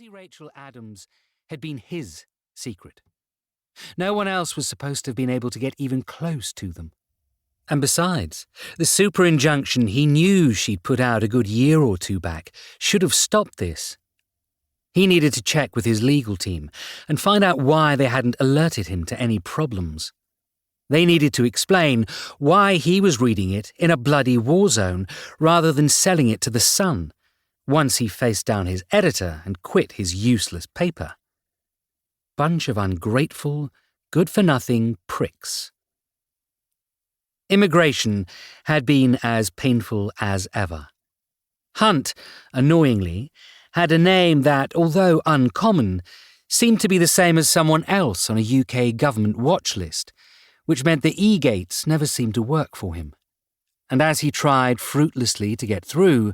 Lucy Rachel Adams had been his secret. No one else was supposed to have been able to get even close to them. And besides, the super injunction he knew she'd put out a good year or two back should have stopped this. He needed to check with his legal team and find out why they hadn't alerted him to any problems. They needed to explain why he was reading it in a bloody war zone rather than selling it to the Sun, once he faced down his editor and quit his useless paper. Bunch of ungrateful, good-for-nothing pricks. Immigration had been as painful as ever. Hunt, annoyingly, had a name that, although uncommon, seemed to be the same as someone else on a UK government watch list, which meant the e-gates never seemed to work for him. And as he tried fruitlessly to get through,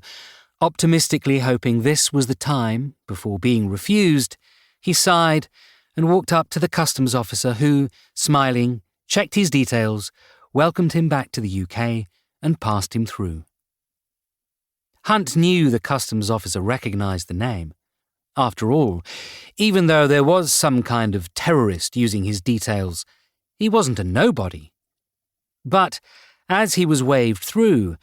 optimistically hoping this was the time, before being refused, he sighed and walked up to the customs officer who, smiling, checked his details, welcomed him back to the UK and passed him through. Hunt knew the customs officer recognised the name. After all, even though there was some kind of terrorist using his details, he wasn't a nobody. But as he was waved through,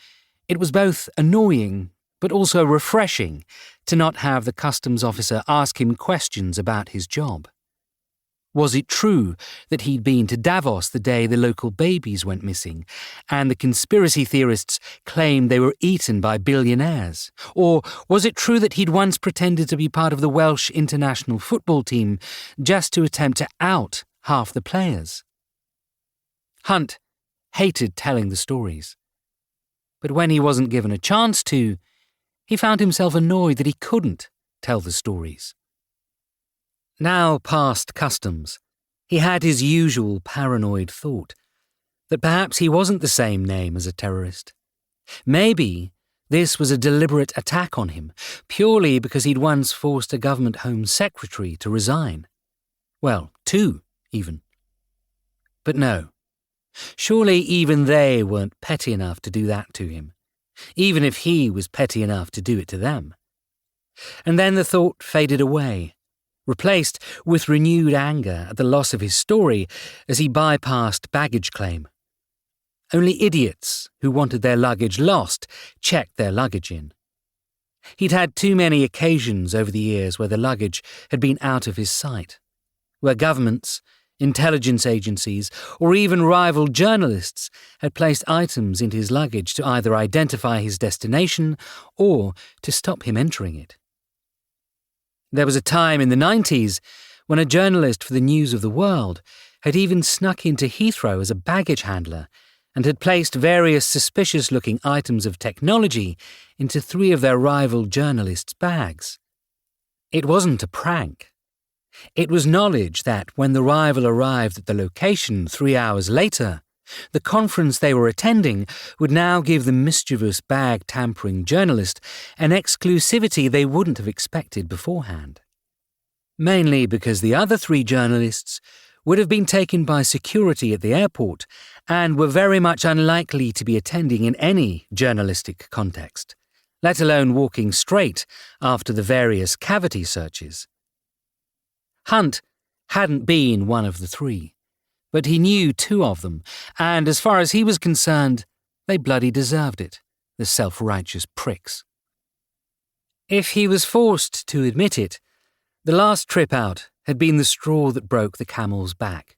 it was both annoying but also refreshing to not have the customs officer ask him questions about his job. Was it true that he'd been to Davos the day the local babies went missing, and the conspiracy theorists claimed they were eaten by billionaires? Or was it true that he'd once pretended to be part of the Welsh international football team just to attempt to out half the players? Hunt hated telling the stories. But when he wasn't given a chance to, he found himself annoyed that he couldn't tell the stories. Now past customs, he had his usual paranoid thought that perhaps he wasn't the same name as a terrorist. Maybe this was a deliberate attack on him, purely because he'd once forced a government Home Secretary to resign. Well, two, even. But no. Surely even they weren't petty enough to do that to him, even if he was petty enough to do it to them. And then the thought faded away, replaced with renewed anger at the loss of his story as he bypassed baggage claim. Only idiots who wanted their luggage lost checked their luggage in. He'd had too many occasions over the years where the luggage had been out of his sight, where governments, intelligence agencies, or even rival journalists had placed items into his luggage to either identify his destination or to stop him entering it. There was a time in the 90s when a journalist for the News of the World had even snuck into Heathrow as a baggage handler and had placed various suspicious-looking items of technology into 3 of their rival journalists' bags. It wasn't a prank. It was knowledge that when the rival arrived at the location 3 hours later, the conference they were attending would now give the mischievous bag-tampering journalist an exclusivity they wouldn't have expected beforehand. Mainly because the other 3 journalists would have been taken by security at the airport and were very much unlikely to be attending in any journalistic context, let alone walking straight after the various cavity searches. Hunt hadn't been one of the 3. But he knew 2 of them, and as far as he was concerned, they bloody deserved it, the self-righteous pricks. If he was forced to admit it, the last trip out had been the straw that broke the camel's back,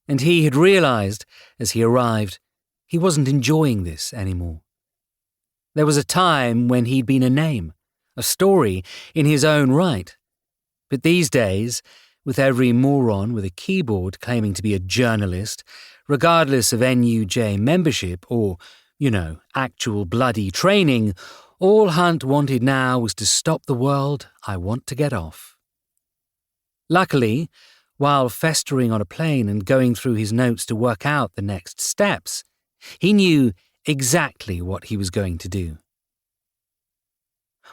and he had realised, as he arrived, he wasn't enjoying this anymore. There was a time when he'd been a name, a story in his own right, but these days, with every moron with a keyboard claiming to be a journalist, regardless of NUJ membership or, actual bloody training, all Hunt wanted now was to stop the world. I want to get off. Luckily, while festering on a plane and going through his notes to work out the next steps, he knew exactly what he was going to do.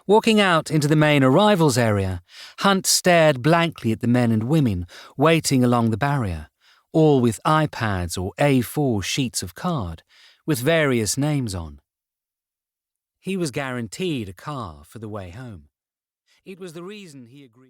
Walking out into the main arrivals area, Hunt stared blankly at the men and women waiting along the barrier, all with iPads or A4 sheets of card, with various names on. He was guaranteed a car for the way home. It was the reason he agreed.